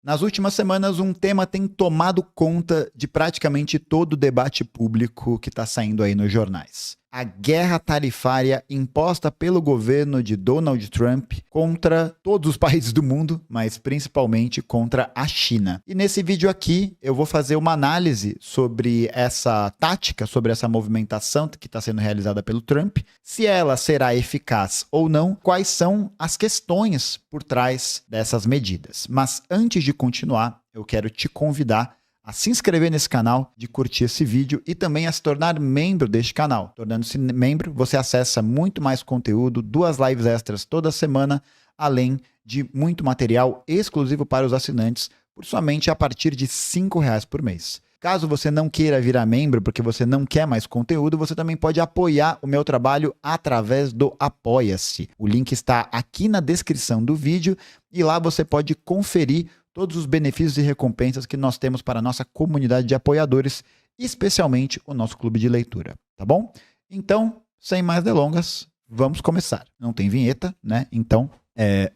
Nas últimas semanas, um tema tem tomado conta de praticamente todo o debate público que está saindo aí nos jornais. A guerra tarifária imposta pelo governo de Donald Trump contra todos os países do mundo, mas principalmente contra a China. E nesse vídeo aqui eu vou fazer uma análise sobre essa tática, sobre essa movimentação que está sendo realizada pelo Trump, se ela será eficaz ou não, quais são as questões por trás dessas medidas. Mas antes de continuar, eu quero te convidar a se inscrever nesse canal, de curtir esse vídeo e também a se tornar membro deste canal. Tornando-se membro, você acessa muito mais conteúdo, 2 lives extras toda semana, além de muito material exclusivo para os assinantes, por somente a partir de R$ 5,00 por mês. Caso você não queira virar membro porque você não quer mais conteúdo, você também pode apoiar o meu trabalho através do Apoia-se. O link está aqui na descrição do vídeo e lá você pode conferir todos os benefícios e recompensas que nós temos para a nossa comunidade de apoiadores, especialmente o nosso clube de leitura, tá bom? Então, sem mais delongas, vamos começar. Não tem vinheta, né? Então,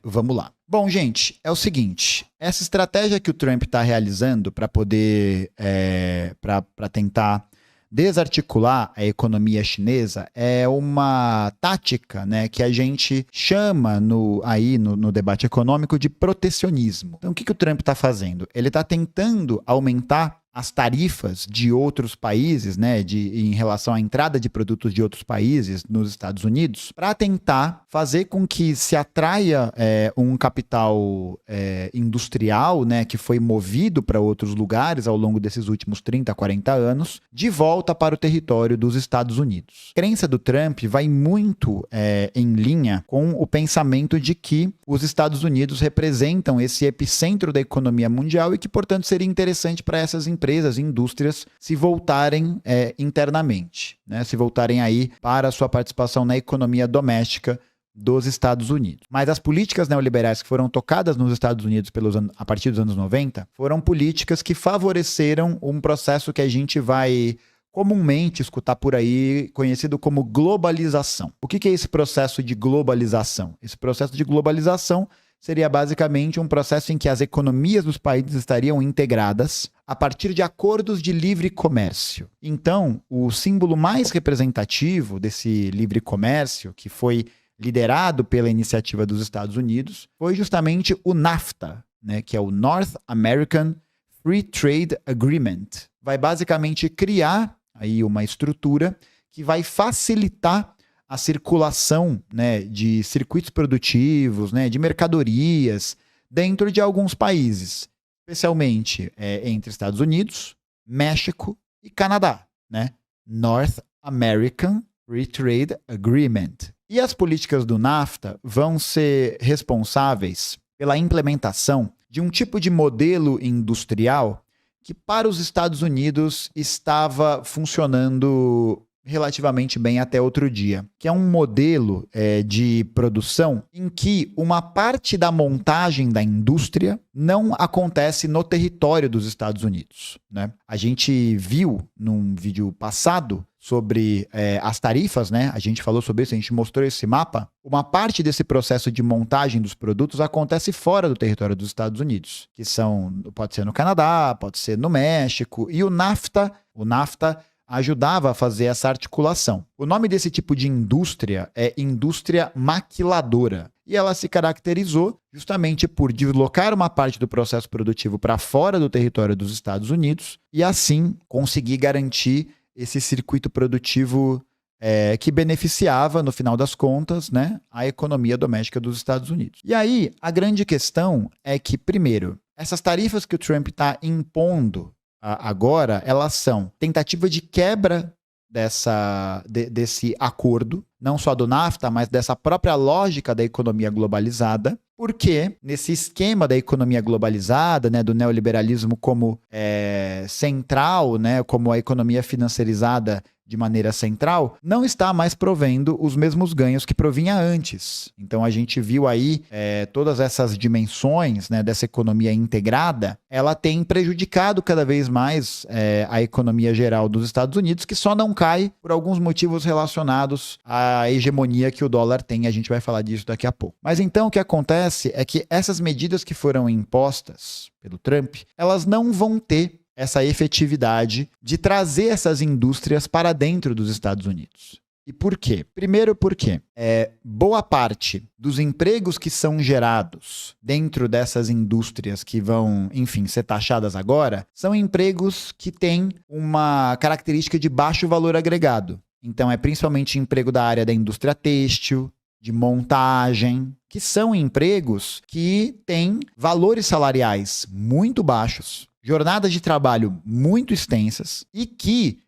vamos lá. Bom, gente, é o seguinte, essa estratégia que o Trump está realizando para poder, para tentar desarticular a economia chinesa é uma tática, né, que a gente chama no debate econômico de protecionismo. Então, o que o Trump está fazendo? Ele está tentando aumentar as tarifas de outros países, né, em relação à entrada de produtos de outros países nos Estados Unidos, para tentar fazer com que se atraia um capital industrial, né, que foi movido para outros lugares ao longo desses últimos 30, 40 anos, de volta para o território dos Estados Unidos. A crença do Trump vai muito em linha com o pensamento de que os Estados Unidos representam esse epicentro da economia mundial e que, portanto, seria interessante para essas empresas e indústrias se voltarem internamente, né? Se voltarem aí para a sua participação na economia doméstica dos Estados Unidos. Mas as políticas neoliberais que foram tocadas nos Estados Unidos a partir dos anos 90 foram políticas que favoreceram um processo que a gente vai comumente escutar por aí, conhecido como globalização. O que é esse processo de globalização? Esse processo de globalização seria basicamente um processo em que as economias dos países estariam integradas a partir de acordos de livre comércio. Então, o símbolo mais representativo desse livre comércio, que foi liderado pela iniciativa dos Estados Unidos, foi justamente o NAFTA, né, que é o North American Free Trade Agreement. Vai basicamente criar aí uma estrutura que vai facilitar a circulação, né, de circuitos produtivos, né, de mercadorias dentro de alguns países, especialmente entre Estados Unidos, México e Canadá, né? North American Free Trade Agreement. E as políticas do NAFTA vão ser responsáveis pela implementação de um tipo de modelo industrial que para os Estados Unidos estava funcionando relativamente bem até outro dia, que é um modelo de produção em que uma parte da montagem da indústria não acontece no território dos Estados Unidos, né? A gente viu num vídeo passado sobre as tarifas, né? A gente falou sobre isso, a gente mostrou esse mapa. Uma parte desse processo de montagem dos produtos acontece fora do território dos Estados Unidos, que pode ser no Canadá, pode ser no México, e o NAFTA ajudava a fazer essa articulação. O nome desse tipo de indústria é indústria maquiladora. E ela se caracterizou justamente por deslocar uma parte do processo produtivo para fora do território dos Estados Unidos e, assim, conseguir garantir esse circuito produtivo que beneficiava, no final das contas, né, a economia doméstica dos Estados Unidos. E aí, a grande questão é que, primeiro, essas tarifas que o Trump está impondo agora, elas são tentativa de quebra desse acordo, não só do NAFTA, mas dessa própria lógica da economia globalizada, porque nesse esquema da economia globalizada, né, do neoliberalismo como central, né, como a economia financiarizada de maneira central, não está mais provendo os mesmos ganhos que provinha antes. Então a gente viu aí todas essas dimensões, né, dessa economia integrada, ela tem prejudicado cada vez mais a economia geral dos Estados Unidos, que só não cai por alguns motivos relacionados à hegemonia que o dólar tem. A gente vai falar disso daqui a pouco. Mas então o que acontece é que essas medidas que foram impostas pelo Trump, elas não vão ter essa efetividade de trazer essas indústrias para dentro dos Estados Unidos. E por quê? Primeiro porque boa parte dos empregos que são gerados dentro dessas indústrias que vão, enfim, ser taxadas agora, são empregos que têm uma característica de baixo valor agregado. Então é principalmente emprego da área da indústria têxtil, de montagem, que são empregos que têm valores salariais muito baixos, jornadas de trabalho muito extensas e que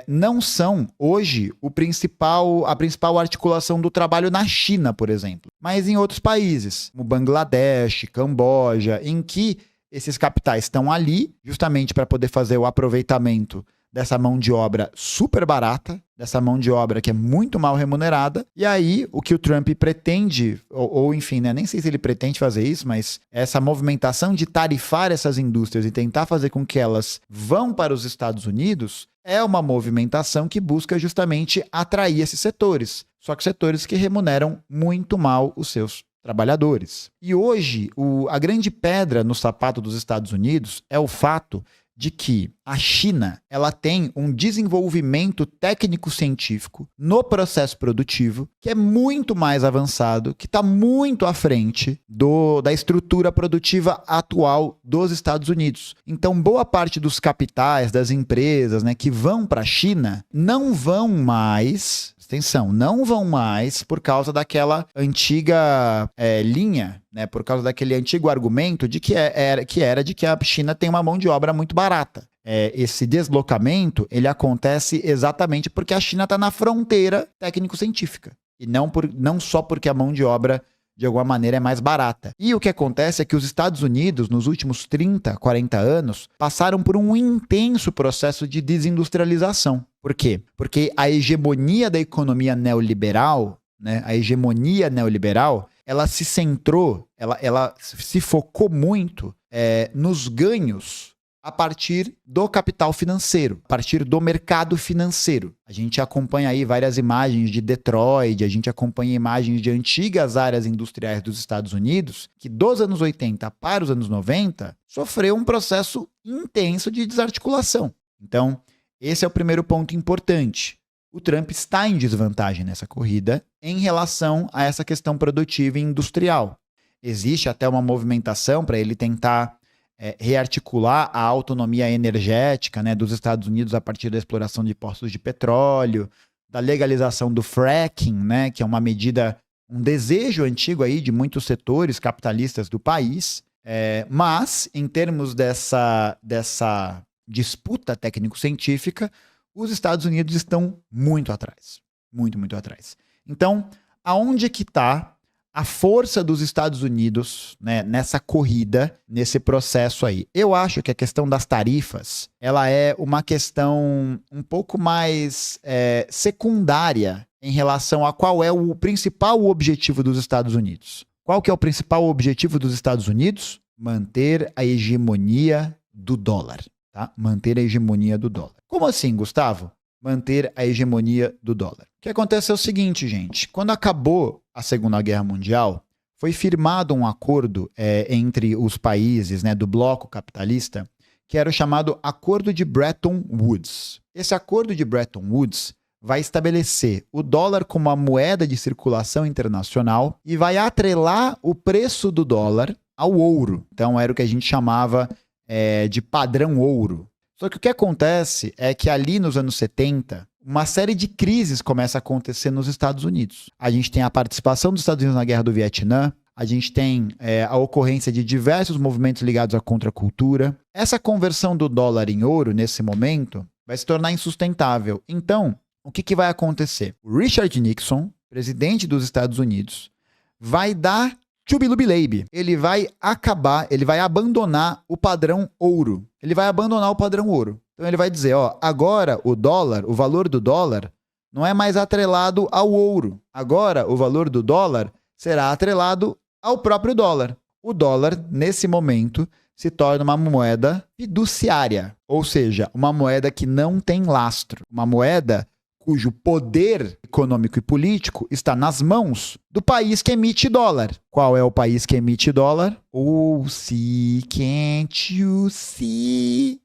não são, hoje, a principal articulação do trabalho na China, por exemplo, mas em outros países, como Bangladesh, Camboja, em que esses capitais estão ali justamente para poder fazer o aproveitamento dessa mão de obra super barata, dessa mão de obra que é muito mal remunerada. E aí, o que o Trump pretende, ou enfim, né, nem sei se ele pretende fazer isso, mas essa movimentação de tarifar essas indústrias e tentar fazer com que elas vão para os Estados Unidos é uma movimentação que busca justamente atrair esses setores. Só que setores que remuneram muito mal os seus trabalhadores. E hoje, a grande pedra no sapato dos Estados Unidos é o fato de que a China ela tem um desenvolvimento técnico-científico no processo produtivo que é muito mais avançado, que está muito à frente da estrutura produtiva atual dos Estados Unidos. Então, boa parte dos capitais, das empresas, né, que vão para a China não vão mais... Atenção, não vão mais por causa daquela antiga linha, né, por causa daquele antigo argumento de que era de que a China tem uma mão de obra muito barata. Esse deslocamento ele acontece exatamente porque a China está na fronteira técnico-científica e não só porque a mão de obra de alguma maneira é mais barata. E o que acontece é que os Estados Unidos, nos últimos 30, 40 anos, passaram por um intenso processo de desindustrialização. Por quê? Porque a hegemonia da economia neoliberal, né, ela se centrou, ela se focou muito nos ganhos a partir do capital financeiro, a partir do mercado financeiro. A gente acompanha aí várias imagens de Detroit, a gente acompanha imagens de antigas áreas industriais dos Estados Unidos, que dos anos 80 para os anos 90, sofreu um processo intenso de desarticulação. Então, esse é o primeiro ponto importante. O Trump está em desvantagem nessa corrida em relação a essa questão produtiva e industrial. Existe até uma movimentação para ele tentar rearticular a autonomia energética, né, dos Estados Unidos a partir da exploração de poços de petróleo, da legalização do fracking, né, que é uma medida, um desejo antigo aí de muitos setores capitalistas do país, mas em termos dessa disputa técnico-científica, os Estados Unidos estão muito atrás, muito atrás. Então, aonde que está a força dos Estados Unidos, né, nessa corrida, nesse processo aí? Eu acho que a questão das tarifas, ela é uma questão um pouco mais secundária em relação a qual é o principal objetivo dos Estados Unidos. Qual que é o principal objetivo dos Estados Unidos? Manter a hegemonia do dólar, tá? Manter a hegemonia do dólar. Como assim, Gustavo? Manter a hegemonia do dólar. O que acontece é o seguinte, gente. Quando acabou a Segunda Guerra Mundial, foi firmado um acordo entre os países, né, do bloco capitalista, que era o chamado Acordo de Bretton Woods. Esse Acordo de Bretton Woods vai estabelecer o dólar como a moeda de circulação internacional e vai atrelar o preço do dólar ao ouro. Então era o que a gente chamava de padrão ouro. Só que o que acontece é que ali nos anos 70, uma série de crises começa a acontecer nos Estados Unidos. A gente tem a participação dos Estados Unidos na Guerra do Vietnã, a gente tem a ocorrência de diversos movimentos ligados à contracultura. Essa conversão do dólar em ouro, nesse momento, vai se tornar insustentável. Então, o que vai acontecer? O Richard Nixon, presidente dos Estados Unidos, vai dar Tchubilubileibe. Ele vai abandonar o padrão ouro. Ele vai abandonar o padrão ouro. Então ele vai dizer, ó, agora o dólar, o valor do dólar, não é mais atrelado ao ouro. Agora o valor do dólar será atrelado ao próprio dólar. O dólar, nesse momento, se torna uma moeda fiduciária, ou seja, uma moeda que não tem lastro, uma moeda cujo poder econômico e político está nas mãos do país que emite dólar. Qual é o país que emite dólar? Oh, see, can't you see?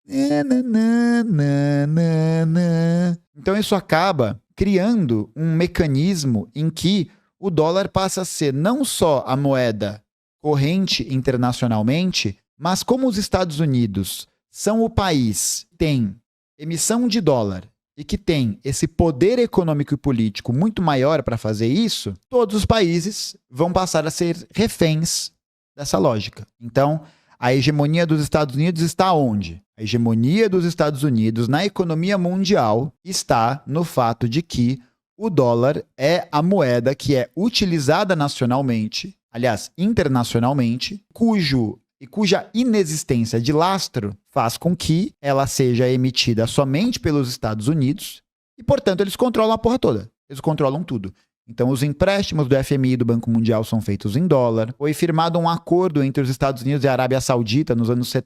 Então isso acaba criando um mecanismo em que o dólar passa a ser não só a moeda corrente internacionalmente, mas como os Estados Unidos são o país que tem emissão de dólar e que tem esse poder econômico e político muito maior para fazer isso, todos os países vão passar a ser reféns dessa lógica. Então, a hegemonia dos Estados Unidos está onde? A hegemonia dos Estados Unidos na economia mundial está no fato de que o dólar é a moeda que é utilizada nacionalmente, aliás, internacionalmente, cuja inexistência de lastro faz com que ela seja emitida somente pelos Estados Unidos e, portanto, eles controlam a porra toda. Eles controlam tudo. Então, os empréstimos do FMI e do Banco Mundial são feitos em dólar. Foi firmado um acordo entre os Estados Unidos e a Arábia Saudita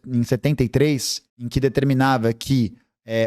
em 73, em que determinava que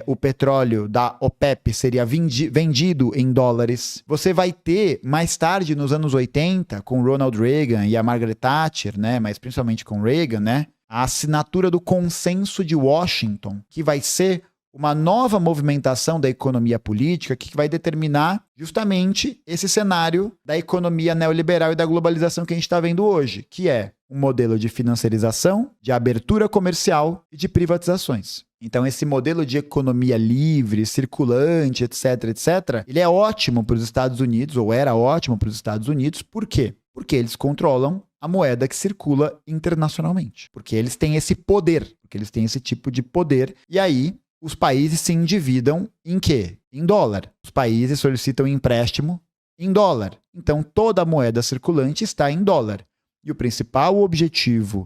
o petróleo da OPEP seria vendido em dólares. Você vai ter, mais tarde, nos anos 80, com Ronald Reagan e a Margaret Thatcher, né, mas principalmente com Reagan, né, a assinatura do Consenso de Washington, que vai ser uma nova movimentação da economia política que vai determinar justamente esse cenário da economia neoliberal e da globalização que a gente está vendo hoje, que é um modelo de financiarização, de abertura comercial e de privatizações. Então, esse modelo de economia livre, circulante, etc., etc., ele é ótimo para os Estados Unidos, ou era ótimo para os Estados Unidos. Por quê? Porque eles controlam a moeda que circula internacionalmente. Porque eles têm esse poder, porque eles têm esse tipo de poder. E aí, os países se endividam em quê? Em dólar. Os países solicitam empréstimo em dólar. Então, toda a moeda circulante está em dólar. E o principal objetivo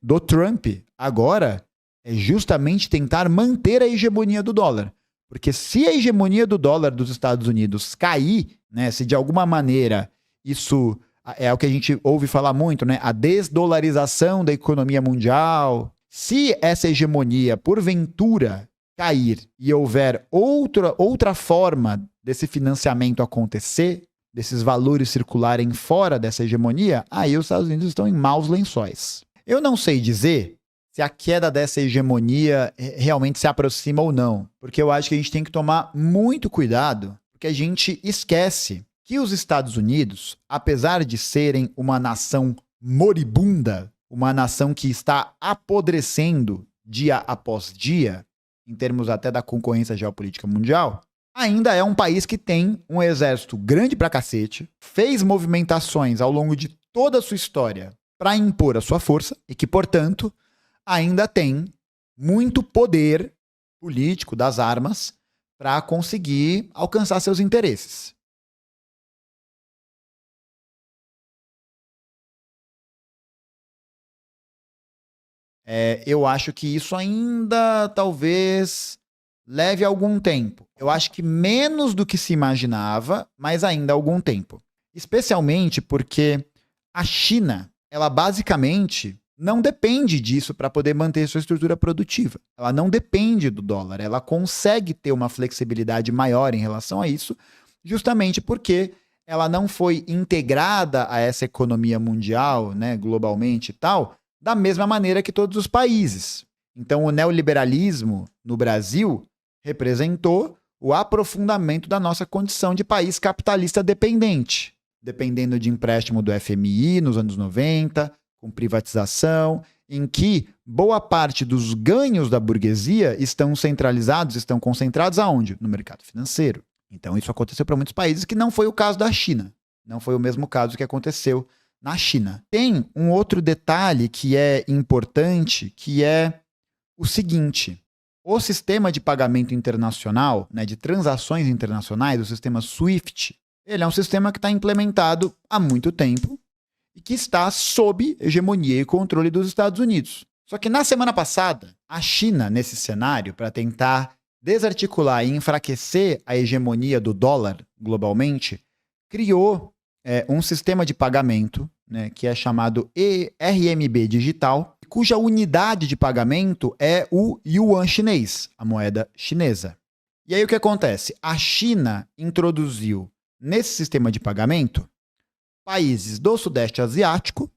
do Trump agora é justamente tentar manter a hegemonia do dólar. Porque se a hegemonia do dólar dos Estados Unidos cair, né, se de alguma maneira isso é o que a gente ouve falar muito, né, a desdolarização da economia mundial, se essa hegemonia, porventura, cair e houver outra forma desse financiamento acontecer, desses valores circularem fora dessa hegemonia, aí os Estados Unidos estão em maus lençóis. Eu não sei dizer se a queda dessa hegemonia realmente se aproxima ou não. Porque eu acho que a gente tem que tomar muito cuidado, porque a gente esquece que os Estados Unidos, apesar de serem uma nação moribunda, uma nação que está apodrecendo dia após dia, em termos até da concorrência geopolítica mundial, ainda é um país que tem um exército grande pra cacete, fez movimentações ao longo de toda a sua história para impor a sua força e que, portanto, ainda tem muito poder político das armas para conseguir alcançar seus interesses. Eu acho que isso ainda talvez leve algum tempo. Eu acho que menos do que se imaginava, mas ainda algum tempo. Especialmente porque a China, ela basicamente não depende disso para poder manter sua estrutura produtiva. Ela não depende do dólar. Ela consegue ter uma flexibilidade maior em relação a isso, justamente porque ela não foi integrada a essa economia mundial, né, globalmente e tal, da mesma maneira que todos os países. Então, o neoliberalismo no Brasil representou o aprofundamento da nossa condição de país capitalista dependente, dependendo de empréstimo do FMI nos anos 90, com privatização, em que boa parte dos ganhos da burguesia estão concentrados aonde? No mercado financeiro. Então isso aconteceu para muitos países, que não foi o caso da China. Não foi o mesmo caso que aconteceu na China. Tem um outro detalhe que é importante, que é o seguinte: o sistema de pagamento internacional, né, de transações internacionais, o sistema SWIFT, ele é um sistema que está implementado há muito tempo e que está sob hegemonia e controle dos Estados Unidos. Só que na semana passada, a China, nesse cenário, para tentar desarticular e enfraquecer a hegemonia do dólar globalmente, criou um sistema de pagamento, né, que é chamado RMB digital, cuja unidade de pagamento é o yuan chinês, a moeda chinesa. E aí o que acontece? A China introduziu nesse sistema de pagamento países do Sudeste Asiático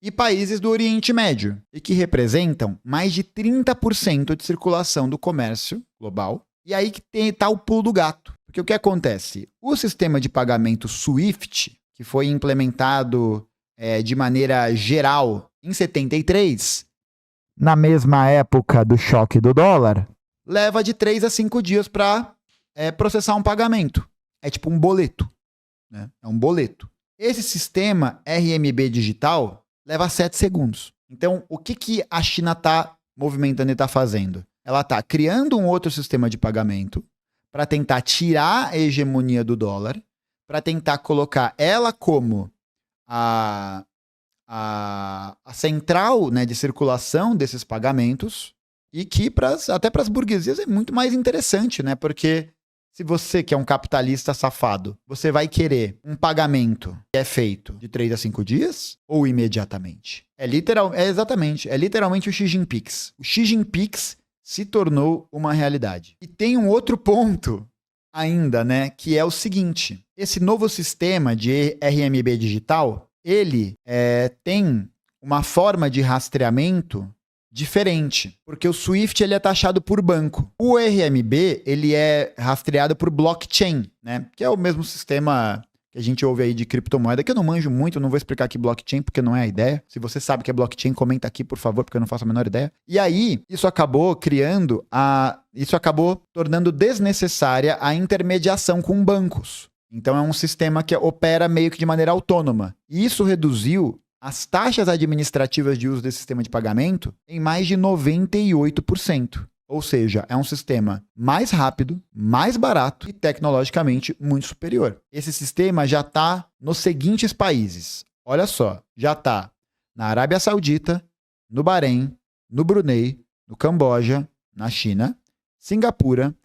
e países do Oriente Médio, e que representam mais de 30% de circulação do comércio global. E aí que está o pulo do gato. Porque o que acontece? O sistema de pagamento SWIFT, que foi implementado de maneira geral em 73, na mesma época do choque do dólar, leva de 3 a 5 dias para processar um pagamento. É tipo um boleto, né? É um boleto. Esse sistema RMB digital leva 7 segundos. Então, o que a China está movimentando e está fazendo? Ela está criando um outro sistema de pagamento para tentar tirar a hegemonia do dólar, para tentar colocar ela como a central, né, de circulação desses pagamentos, e que até para as burguesias é muito mais interessante, né? Porque se você, que é um capitalista safado, você vai querer um pagamento que é feito de 3 a 5 dias ou imediatamente? É literalmente o Xi Jinping. O Xi Jinping se tornou uma realidade. E tem um outro ponto ainda, né, que é o seguinte: esse novo sistema de RMB digital, ele tem uma forma de rastreamento diferente, porque o SWIFT ele é taxado por banco. O RMB ele é rastreado por blockchain, né? Que é o mesmo sistema que a gente ouve aí de criptomoeda, que eu não manjo muito, não vou explicar aqui blockchain porque não é a ideia. Se você sabe que é blockchain, comenta aqui, por favor, porque eu não faço a menor ideia. E aí, isso acabou tornando desnecessária a intermediação com bancos. Então é um sistema que opera meio que de maneira autônoma. E isso reduziu as taxas administrativas de uso desse sistema de pagamento em mais de 98%. Ou seja, é um sistema mais rápido, mais barato e tecnologicamente muito superior. Esse sistema já está nos seguintes países. Olha só, já está na Arábia Saudita, no Bahrein, no Brunei, no Camboja, na China, Singapura,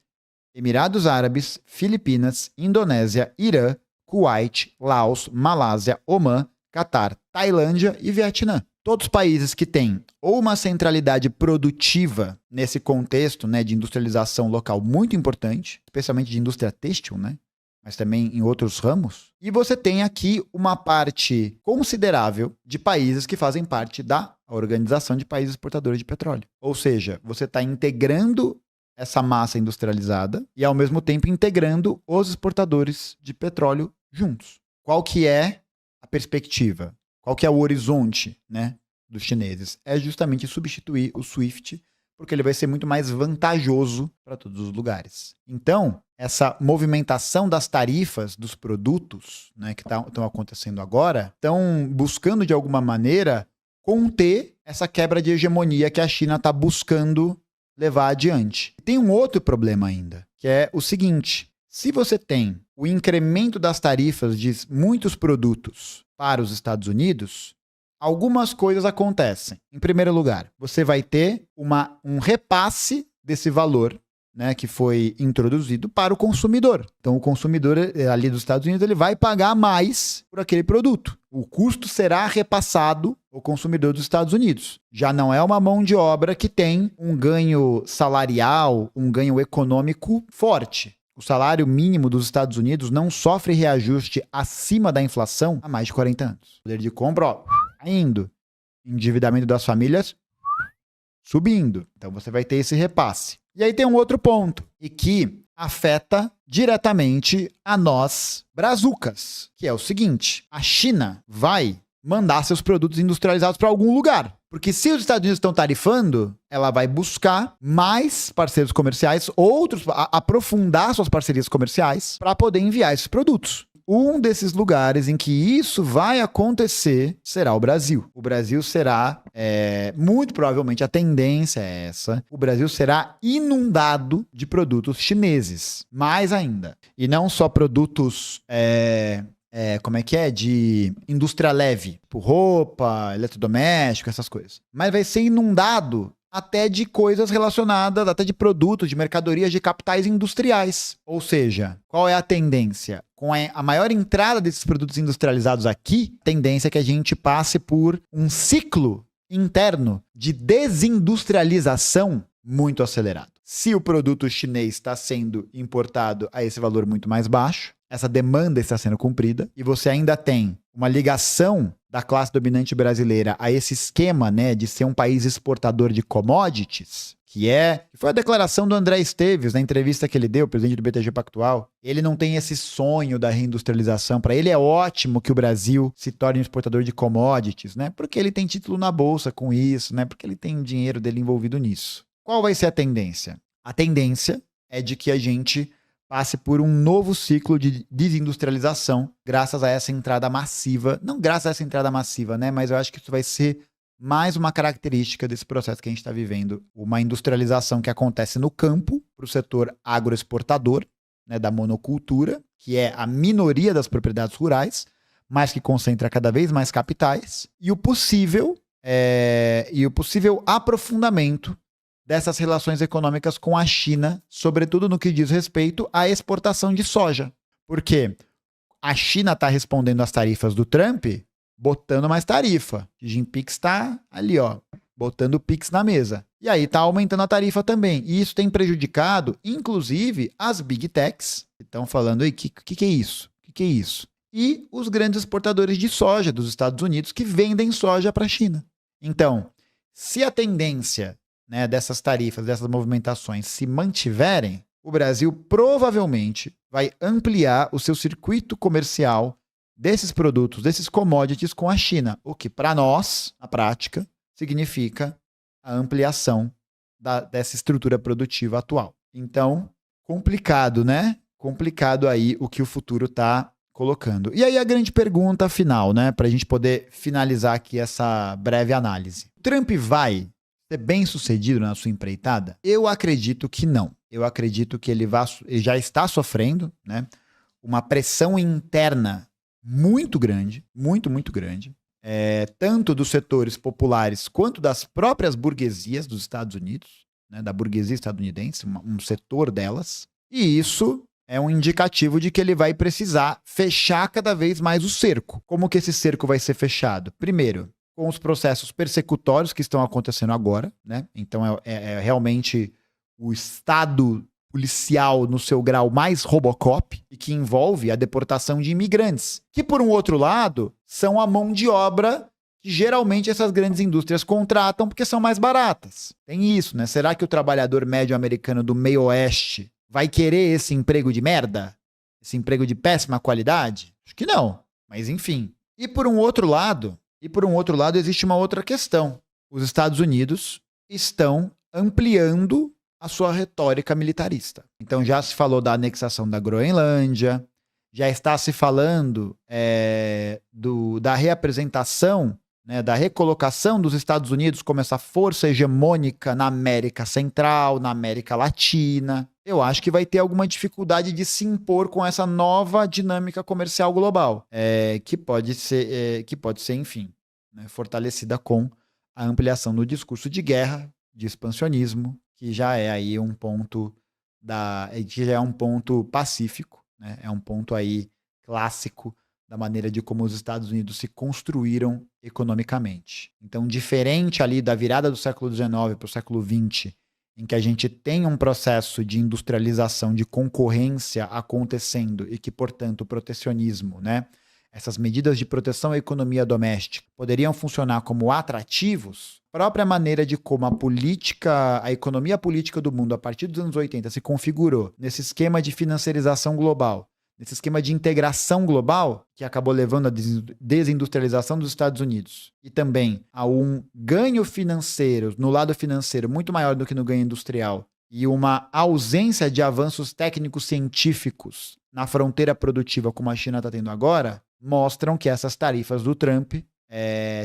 Emirados Árabes, Filipinas, Indonésia, Irã, Kuwait, Laos, Malásia, Omã, Catar, Tailândia e Vietnã. Todos países que têm ou uma centralidade produtiva nesse contexto, né, de industrialização local muito importante, especialmente de indústria têxtil, né, mas também em outros ramos. E você tem aqui uma parte considerável de países que fazem parte da Organização de Países Exportadores de Petróleo. Ou seja, você está integrando essa massa industrializada e, ao mesmo tempo, integrando os exportadores de petróleo juntos. Qual que é a perspectiva? Qual que é o horizonte, né, dos chineses? É justamente substituir o SWIFT, porque ele vai ser muito mais vantajoso para todos os lugares. Então, essa movimentação das tarifas dos produtos, né, que estão acontecendo agora, estão buscando, de alguma maneira, conter essa quebra de hegemonia que a China está buscando levar adiante. Tem um outro problema ainda, que é o seguinte: se você tem o incremento das tarifas de muitos produtos para os Estados Unidos, algumas coisas acontecem. Em primeiro lugar, você vai ter um repasse desse valor, né, que foi introduzido para o consumidor. Então, o consumidor ali dos Estados Unidos ele vai pagar mais por aquele produto. O custo será repassado ao consumidor dos Estados Unidos. Já não é uma mão de obra que tem um ganho salarial, um ganho econômico forte. O salário mínimo dos Estados Unidos não sofre reajuste acima da inflação há mais de 40 anos. O poder de compra, indo. Endividamento das famílias, subindo. Então você vai ter esse repasse. E aí tem um outro ponto, e que afeta diretamente a nós, brazucas, que é o seguinte: a China vai mandar seus produtos industrializados para algum lugar. Porque se os Estados Unidos estão tarifando, ela vai buscar mais parceiros comerciais, aprofundar suas parcerias comerciais para poder enviar esses produtos. Um desses lugares em que isso vai acontecer será o Brasil. O Brasil será, muito provavelmente a tendência é essa, o Brasil será inundado de produtos chineses. Mais ainda. E não só produtos como é que é? De indústria leve, tipo roupa, eletrodoméstico, essas coisas. Mas vai ser inundado até de coisas relacionadas, até de produtos, de mercadorias, de capitais industriais. Ou seja, qual é a tendência? Com a maior entrada desses produtos industrializados aqui, a tendência é que a gente passe por um ciclo interno de desindustrialização muito acelerado. Se o produto chinês está sendo importado a esse valor muito mais baixo, essa demanda está sendo cumprida, e você ainda tem uma ligação da classe dominante brasileira a esse esquema, né, de ser um país exportador de commodities, que foi a declaração do André Esteves na entrevista que ele deu, presidente do BTG Pactual. Ele não tem esse sonho da reindustrialização. Para ele é ótimo que o Brasil se torne um exportador de commodities, né? Porque ele tem título na bolsa com isso, né? Porque ele tem dinheiro dele envolvido nisso. Qual vai ser a tendência? A tendência é de que a gente passe por um novo ciclo de desindustrialização graças a essa entrada massiva. Não graças a essa entrada massiva, né? Mas eu acho que isso vai ser mais uma característica desse processo que a gente está vivendo. Uma industrialização que acontece no campo, para o setor agroexportador, né, da monocultura, que é a minoria das propriedades rurais, mas que concentra cada vez mais capitais, e o possível aprofundamento dessas relações econômicas com a China, sobretudo no que diz respeito à exportação de soja. Porque a China está respondendo às tarifas do Trump botando mais tarifa. Xi Jinping está ali, ó, botando o Pix na mesa. E aí está aumentando a tarifa também. E isso tem prejudicado, inclusive, as Big Techs, que estão falando aí, que é isso? Que é isso? E os grandes exportadores de soja dos Estados Unidos que vendem soja para a China. Então, se a tendência, né, dessas tarifas, dessas movimentações se mantiverem, o Brasil provavelmente vai ampliar o seu circuito comercial desses produtos, desses commodities com a China, o que para nós, na prática, significa a ampliação dessa estrutura produtiva atual. Então, complicado, né? Complicado aí o que o futuro está colocando. E aí a grande pergunta final, né, para a gente poder finalizar aqui essa breve análise. Trump vai ser bem sucedido na sua empreitada? Eu acredito que não. Eu acredito que ele já está sofrendo, né, uma pressão interna muito grande, muito grande, tanto dos setores populares quanto das próprias burguesias dos Estados Unidos, né, da burguesia estadunidense, um setor delas, e isso é um indicativo de que ele vai precisar fechar cada vez mais o cerco. Como que esse cerco vai ser fechado? Primeiro, com os processos persecutórios que estão acontecendo agora, né? Então é realmente o Estado policial no seu grau mais Robocop e que envolve a deportação de imigrantes, que por um outro lado são a mão de obra que geralmente essas grandes indústrias contratam porque são mais baratas. Tem isso, né? Será que o trabalhador médio americano do meio oeste vai querer esse emprego de merda? Esse emprego de péssima qualidade? Acho que não, mas enfim. E por um outro lado existe uma outra questão. Os Estados Unidos estão ampliando a sua retórica militarista. Então já se falou da anexação da Groenlândia, já está se falando da reapresentação, né, da recolocação dos Estados Unidos como essa força hegemônica na América Central, na América Latina. Eu acho que vai ter alguma dificuldade de se impor com essa nova dinâmica comercial global, que pode ser, enfim, né, fortalecida com a ampliação do discurso de guerra, de expansionismo, que já é aí um ponto pacífico, né? É um ponto aí clássico da maneira de como os Estados Unidos se construíram economicamente. Então, diferente ali da virada do século XIX para o século XX, em que a gente tem um processo de industrialização, de concorrência acontecendo e que, portanto, o protecionismo, né, essas medidas de proteção à economia doméstica poderiam funcionar como atrativos, a própria maneira de como a economia política do mundo a partir dos anos 80 se configurou nesse esquema de financiarização global, nesse esquema de integração global, que acabou levando à desindustrialização dos Estados Unidos e também a um ganho financeiro, no lado financeiro, muito maior do que no ganho industrial, e uma ausência de avanços técnicos científicos na fronteira produtiva como a China está tendo agora, mostram que essas tarifas do Trump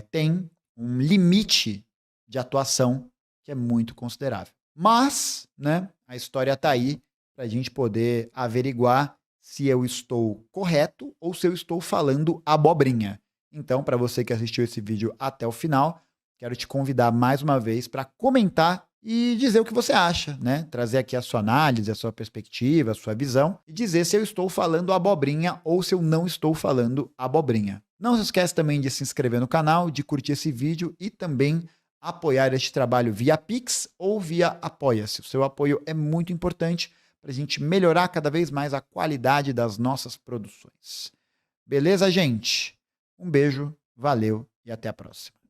têm um limite de atuação que é muito considerável. Mas, né, a história está aí para a gente poder averiguar se eu estou correto ou se eu estou falando abobrinha. Então, para você que assistiu esse vídeo até o final, quero te convidar mais uma vez para comentar e dizer o que você acha, né? Trazer aqui a sua análise, a sua perspectiva, a sua visão e dizer se eu estou falando abobrinha ou se eu não estou falando abobrinha. Não se esquece também de se inscrever no canal, de curtir esse vídeo e também apoiar este trabalho via Pix ou via Apoia-se. O seu apoio é muito importante para a gente melhorar cada vez mais a qualidade das nossas produções. Beleza, gente? Um beijo, valeu e até a próxima.